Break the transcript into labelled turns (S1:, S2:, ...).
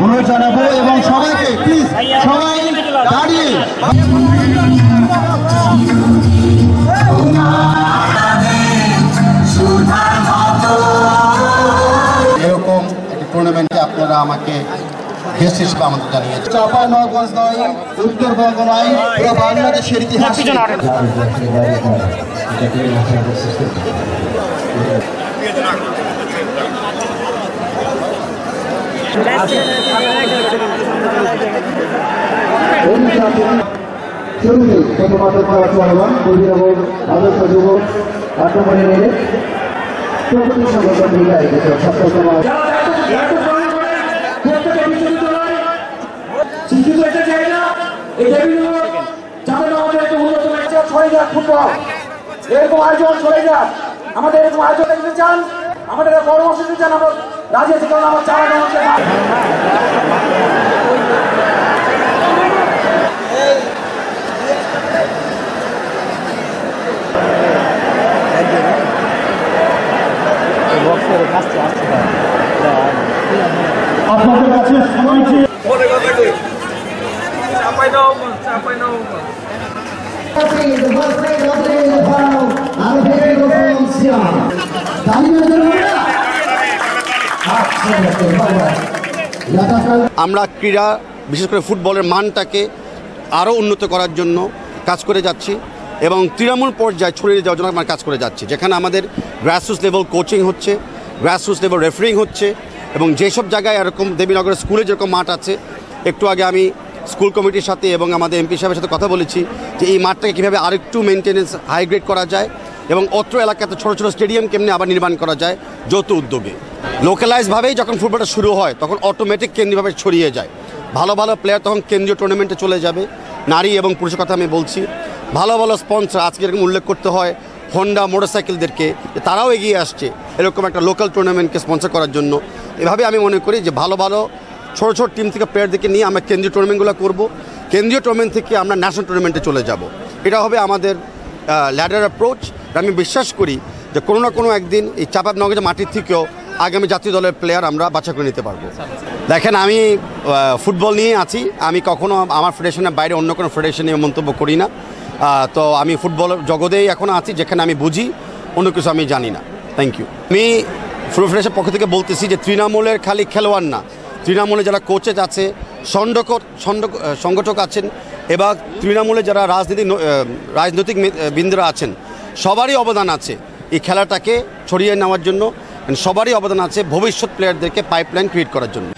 S1: অনুরোধ জানাবো এবং সবাইকে প্লিজ সবাই দাঁড়িয়ে এরকম একটি টুর্নামেন্টে আপনারা আমাকে গেস্ট হিসেবে আমাদের জানিয়েছেন। চাঁপাইনবাবগঞ্জ নয়, উত্তরবঙ্গ নয়, পুরো বাংলাদেশের ইতিহাসে চলমান বহিরাগত আদর্শ যুবক আক্রমণে নিয়ে প্রকৃতি সংগঠন নিয়ে আয়োজিত ছাত্র সমাজ ফুটবল এরকম আয়োজন চলে যাক। আমাদের এরকম আয়োজন দেখতে চান, আমাদের কর্মসূচি চান, আমরা রাজি আছি। কারণ আমার চারা আপনাদের কাছে সময়
S2: আমরা ক্রীড়া বিশেষ করে ফুটবলের মানটাকে আরও উন্নত করার জন্য কাজ করে যাচ্ছি এবং তৃণমূল পর্যায়ে ছড়িয়ে যাওয়ার জন্য আমরা কাজ করে যাচ্ছি, যেখানে আমাদের গ্রাসরুটস লেভেল কোচিং হচ্ছে, গ্রাসরুটস লেভেল রেফারিং হচ্ছে এবং যেসব জায়গায় এরকম দেবীনগরের স্কুলে যেরকম মাঠ আছে, একটু আগে আমি স্কুল কমিটির সাথে এবং আমাদের এমপি সাহেবের সাথে কথা বলেছি যে এই মাঠটাকে কীভাবে আরেকটু মেনটেন্যান্স হাইগ্রেড করা যায় এবং অত্র এলাকাতে ছোটো ছোটো স্টেডিয়াম কেমনি আবার নির্মাণ করা যায় যৌথ উদ্যোগে। লোকালাইজভাবেই যখন ফুটবলটা শুরু হয় তখন অটোমেটিক কেন্দ্রীয়ভাবে ছড়িয়ে যায়। ভালো ভালো প্লেয়ার তখন কেন্দ্রীয় টুর্নামেন্টে চলে যাবে। নারী এবং পুরুষের কথা আমি বলছি। ভালো ভালো স্পন্সর, আজকে এরকম উল্লেখ করতে হয় হোন্ডা মোটরসাইকেলদেরকে, তারাও এগিয়ে আসছে এরকম একটা লোকাল টুর্নামেন্টকে স্পন্সর করার জন্য। এভাবে আমি মনে করি যে ভালো ভালো ছোটো ছোটো টিম থেকে প্লেয়ারদেরকে নিয়ে আমরা কেন্দ্রীয় টুর্নামেন্টগুলো করব। কেন্দ্রীয় টুর্নামেন্ট থেকে আমরা ন্যাশনাল টুর্নামেন্টে চলে যাব। এটা হবে আমাদের ল্যাডার অ্যাপ্রোচ। আমি বিশ্বাস করি যে কোনো না কোনো একদিন এই চাঁপাইনবাবগঞ্জ মাটির থেকেও আগামী জাতীয় দলের প্লেয়ার আমরা বাছাই করে নিতে পারবো। দেখেন, আমি ফুটবল নিয়ে আছি, আমি কখনো আমার ফেডারেশনের বাইরে অন্য কোনো ফেডারেশন নিয়ে মন্তব্য করি না। তো আমি ফুটবল জগতেই এখন আছি, যেখানে আমি বুঝি, অন্য কিছু আমি জানি না। Thank you. আমি ফুটবল ফেডারেশনের পক্ষ থেকে বলতেছি যে তৃণমূলের খালি খেলোয়াড় না, তৃণমূলে যারা কোচেস আছে, সংগঠক আছেন এবং তৃণমূলে যারা রাজনৈতিক বৃন্দরা আছেন, সবারই অবদান আছে এই খেলাটাকে ছড়িয়ে নেওয়ার জন্য। সবারই অবদান আছে ভবিষ্যৎ প্লেয়ারদেরকে পাইপলাইন ক্রিয়েট করার জন্য।